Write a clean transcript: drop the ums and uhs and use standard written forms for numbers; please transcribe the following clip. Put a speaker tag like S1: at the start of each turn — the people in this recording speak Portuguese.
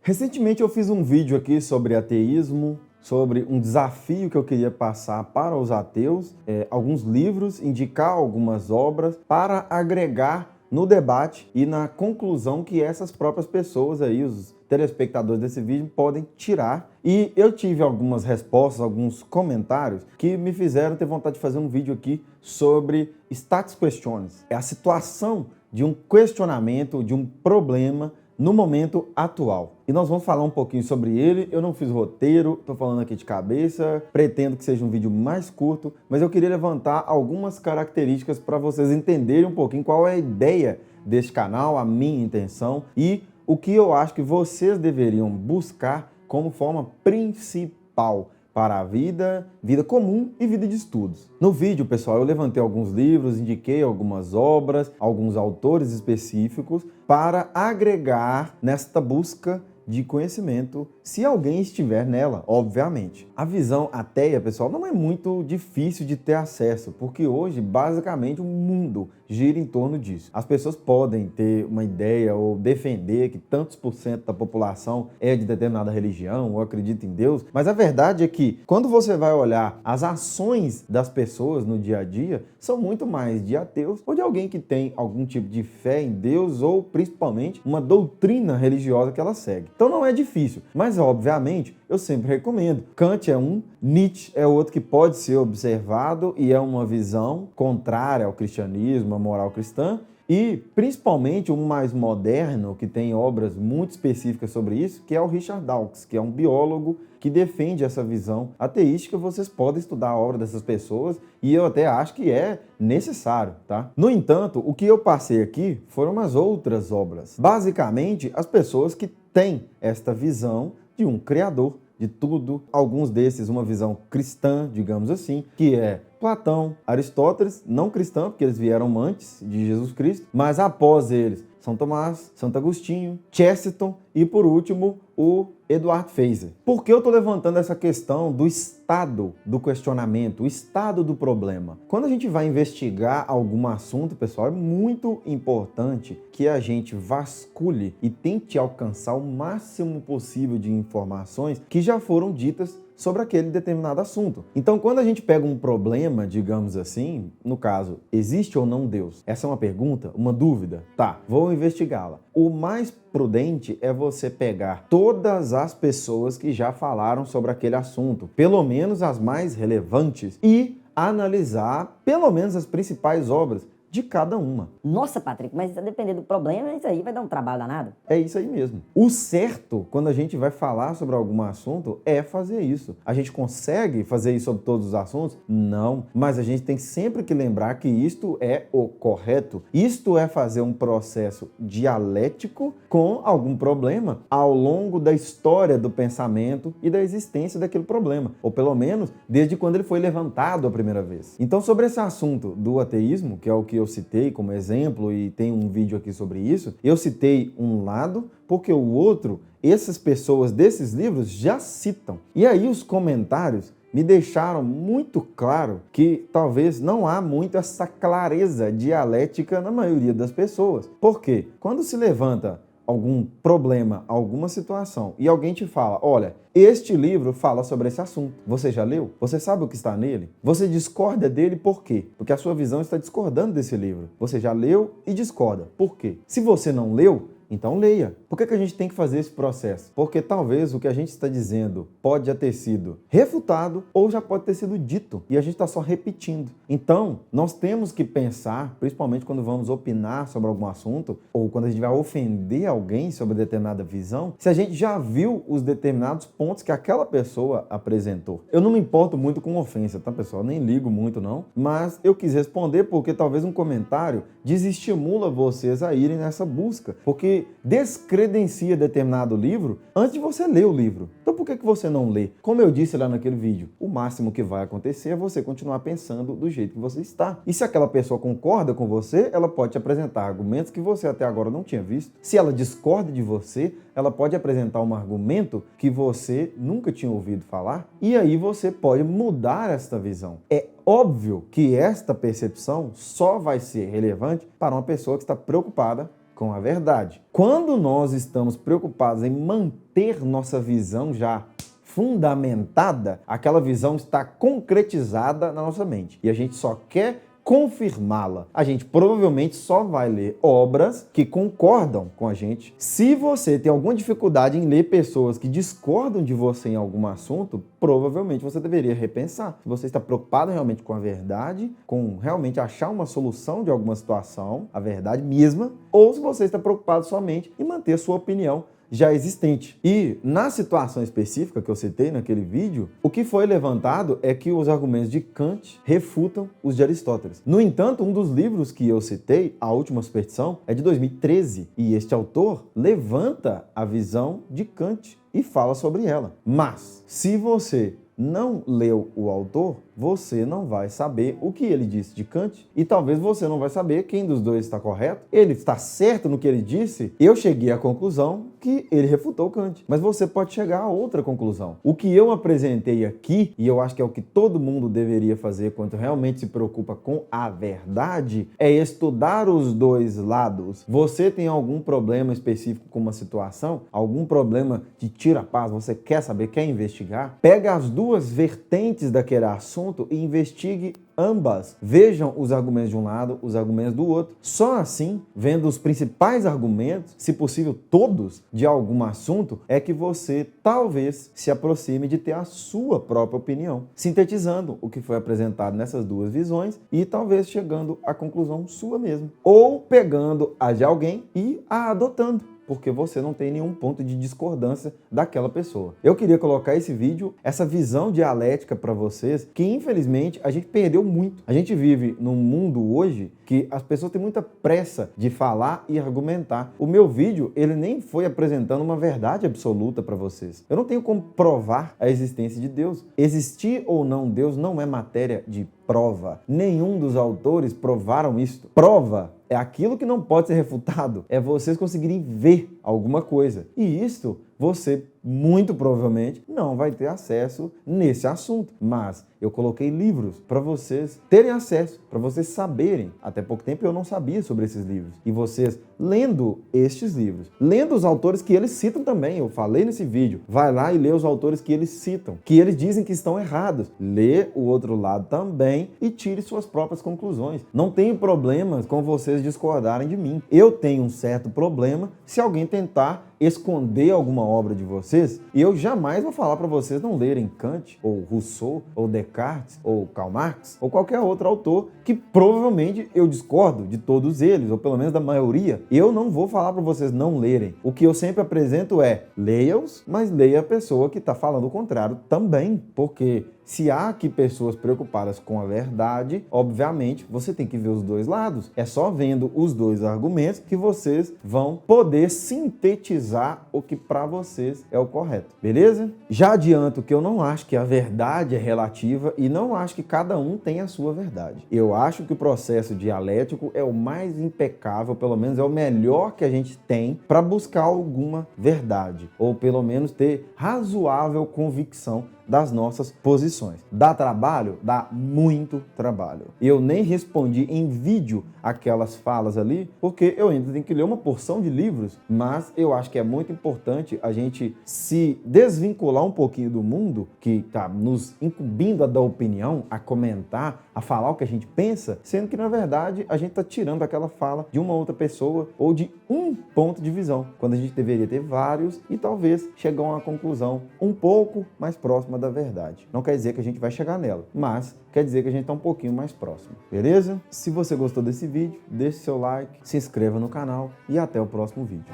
S1: Recentemente eu fiz um vídeo aqui sobre ateísmo, sobre um desafio que eu queria passar para os ateus, alguns livros, indicar algumas obras para agregar no debate e na conclusão que essas próprias pessoas aí, os telespectadores desse vídeo, podem tirar. E eu tive algumas respostas, alguns comentários que me fizeram ter vontade de fazer um vídeo aqui sobre status questions. É a situação de um questionamento, de um problema no momento atual. E nós vamos falar um pouquinho sobre ele. Eu não fiz roteiro, estou falando aqui de cabeça, pretendo que seja um vídeo mais curto, mas eu queria levantar algumas características para vocês entenderem um pouquinho qual é a ideia deste canal, a minha intenção e o que eu acho que vocês deveriam buscar como forma principal para a vida comum e vida de estudos. No vídeo, pessoal, eu levantei alguns livros, indiquei algumas obras, alguns autores específicos para agregar nesta busca de conhecimento, se alguém estiver nela, obviamente. A visão ateia, pessoal, não é muito difícil de ter acesso, porque hoje, basicamente, o mundo gira em torno disso. As pessoas podem ter uma ideia ou defender que tantos por cento da população é de determinada religião ou acredita em Deus, mas a verdade é que, quando você vai olhar as ações das pessoas no dia a dia, são muito mais de ateus ou de alguém que tem algum tipo de fé em Deus ou, principalmente, uma doutrina religiosa que ela segue. Então não é difícil, mas obviamente eu sempre recomendo. Kant é um, Nietzsche é outro que pode ser observado e é uma visão contrária ao cristianismo, à moral cristã. E principalmente um mais moderno, que tem obras muito específicas sobre isso, que é o Richard Dawkins, que é um biólogo que defende essa visão ateística. Vocês podem estudar a obra dessas pessoas e eu até acho que é necessário, tá? No entanto, o que eu passei aqui foram umas outras obras. Basicamente, as pessoas que têm esta visão de um criador de tudo, alguns desses uma visão cristã, digamos assim, que é Platão, Aristóteles, não cristão, porque eles vieram antes de Jesus Cristo, mas após eles, São Tomás, Santo Agostinho, Chesterton e, por último, o Eduard Feser. Por que eu estou levantando essa questão do estado do questionamento, o estado do problema? Quando a gente vai investigar algum assunto, pessoal, é muito importante que a gente vasculhe e tente alcançar o máximo possível de informações que já foram ditas sobre aquele determinado assunto. Então, quando a gente pega um problema, digamos assim, no caso, existe ou não Deus? Essa é uma pergunta, uma dúvida? Tá, vou investigá-la. O mais prudente é você pegar todas as pessoas que já falaram sobre aquele assunto, pelo menos as mais relevantes, e analisar pelo menos as principais obras de cada uma.
S2: Nossa, Patrick, mas a depender do problema, isso aí vai dar um trabalho danado.
S1: É isso aí mesmo. O certo, quando a gente vai falar sobre algum assunto, é fazer isso. A gente consegue fazer isso sobre todos os assuntos? Não. Mas a gente tem sempre que lembrar que isto é o correto. Isto é fazer um processo dialético com algum problema ao longo da história do pensamento e da existência daquele problema. Ou pelo menos, desde quando ele foi levantado a primeira vez. Então, sobre esse assunto do ateísmo, que é o que eu citei como exemplo e tem um vídeo aqui sobre isso, eu citei um lado porque o outro, essas pessoas desses livros já citam. E aí os comentários me deixaram muito claro que talvez não há muito essa clareza dialética na maioria das pessoas. Por quê? Quando se levanta algum problema, alguma situação, e alguém te fala, olha, este livro fala sobre esse assunto. Você já leu? Você sabe o que está nele? Você discorda dele por quê? Porque a sua visão está discordando desse livro. Você já leu e discorda. Por quê? Se você não leu, então leia. Por que a gente tem que fazer esse processo? Porque talvez o que a gente está dizendo pode já ter sido refutado ou já pode ter sido dito e a gente está só repetindo. Então, nós temos que pensar, principalmente quando vamos opinar sobre algum assunto ou quando a gente vai ofender alguém sobre determinada visão, se a gente já viu os determinados pontos que aquela pessoa apresentou. Eu não me importo muito com ofensa, tá, pessoal? Nem ligo muito, não. Mas eu quis responder porque talvez um comentário desestimula vocês a irem nessa busca. Porque descredencia determinado livro antes de você ler o livro. Então por que você não lê? Como eu disse lá naquele vídeo, o máximo que vai acontecer é você continuar pensando do jeito que você está. E se aquela pessoa concorda com você, ela pode te apresentar argumentos que você até agora não tinha visto. Se ela discorda de você, ela pode apresentar um argumento que você nunca tinha ouvido falar. E aí você pode mudar esta visão. É óbvio que esta percepção só vai ser relevante para uma pessoa que está preocupada com a verdade. Quando nós estamos preocupados em manter nossa visão já fundamentada, aquela visão está concretizada na nossa mente e a gente só quer confirmá-la. A gente provavelmente só vai ler obras que concordam com a gente. Se você tem alguma dificuldade em ler pessoas que discordam de você em algum assunto, provavelmente você deveria repensar. Se você está preocupado realmente com a verdade, com realmente achar uma solução de alguma situação, a verdade mesma, ou se você está preocupado somente em manter a sua opinião já existente. E na situação específica que eu citei naquele vídeo, o que foi levantado é que os argumentos de Kant refutam os de Aristóteles. No entanto, um dos livros que eu citei, A Última Superstição, é de 2013 e este autor levanta a visão de Kant e fala sobre ela. Mas, se você não leu o autor, você não vai saber o que ele disse de Kant e talvez você não vai saber quem dos dois está correto. Ele está certo no que ele disse? Eu cheguei à conclusão que ele refutou Kant, mas você pode chegar a outra conclusão. O que eu apresentei aqui, e eu acho que é o que todo mundo deveria fazer quando realmente se preocupa com a verdade, é estudar os dois lados. Você tem algum problema específico com uma situação? Algum problema que tira a paz? Você quer saber, quer investigar? Pega as duas vertentes daquele assunto e investigue ambas. Vejam os argumentos de um lado, os argumentos do outro. Só assim, vendo os principais argumentos, se possível todos, de algum assunto, é que você talvez se aproxime de ter a sua própria opinião, sintetizando o que foi apresentado nessas duas visões e talvez chegando à conclusão sua mesmo. Ou pegando a de alguém e a adotando, porque você não tem nenhum ponto de discordância daquela pessoa. Eu queria colocar esse vídeo, essa visão dialética para vocês, que infelizmente a gente perdeu muito. A gente vive num mundo hoje que as pessoas têm muita pressa de falar e argumentar. O meu vídeo, ele nem foi apresentando uma verdade absoluta para vocês. Eu não tenho como provar a existência de Deus. Existir ou não Deus não é matéria de prova. Nenhum dos autores provaram isto. Prova é aquilo que não pode ser refutado. É vocês conseguirem ver alguma coisa. E isto você muito provavelmente não vai ter acesso nesse assunto. Mas eu coloquei livros para vocês terem acesso, para vocês saberem. Até pouco tempo eu não sabia sobre esses livros. E vocês, lendo estes livros, lendo os autores que eles citam também, eu falei nesse vídeo, vai lá e lê os autores que eles citam, que eles dizem que estão errados. Lê o outro lado também e tire suas próprias conclusões. Não tenho problemas com vocês discordarem de mim. Eu tenho um certo problema se alguém tentar esconder alguma obra de vocês, e eu jamais vou falar para vocês não lerem Kant, ou Rousseau, ou Descartes, ou Karl Marx, ou qualquer outro autor, que provavelmente eu discordo de todos eles, ou pelo menos da maioria. Eu não vou falar para vocês não lerem. O que eu sempre apresento é, leia-os, mas leia a pessoa que está falando o contrário também, porque se há aqui pessoas preocupadas com a verdade, obviamente você tem que ver os dois lados. É só vendo os dois argumentos que vocês vão poder sintetizar o que para vocês é o correto, beleza? Já adianto que eu não acho que a verdade é relativa e não acho que cada um tem a sua verdade. Eu acho que o processo dialético é o mais impecável, pelo menos é o melhor que a gente tem para buscar alguma verdade, ou pelo menos ter razoável convicção das nossas posições. Dá trabalho? Dá muito trabalho. Eu nem respondi em vídeo aquelas falas ali, porque eu ainda tenho que ler uma porção de livros, mas eu acho que é muito importante a gente se desvincular um pouquinho do mundo que está nos incumbindo a dar opinião, a comentar, a falar o que a gente pensa, sendo que na verdade a gente está tirando aquela fala de uma outra pessoa ou de um ponto de visão, quando a gente deveria ter vários e talvez chegar a uma conclusão um pouco mais próxima da verdade. Não quer dizer que a gente vai chegar nela, mas quer dizer que a gente está um pouquinho mais próximo, beleza? Se você gostou desse vídeo, deixe seu like, se inscreva no canal e até o próximo vídeo.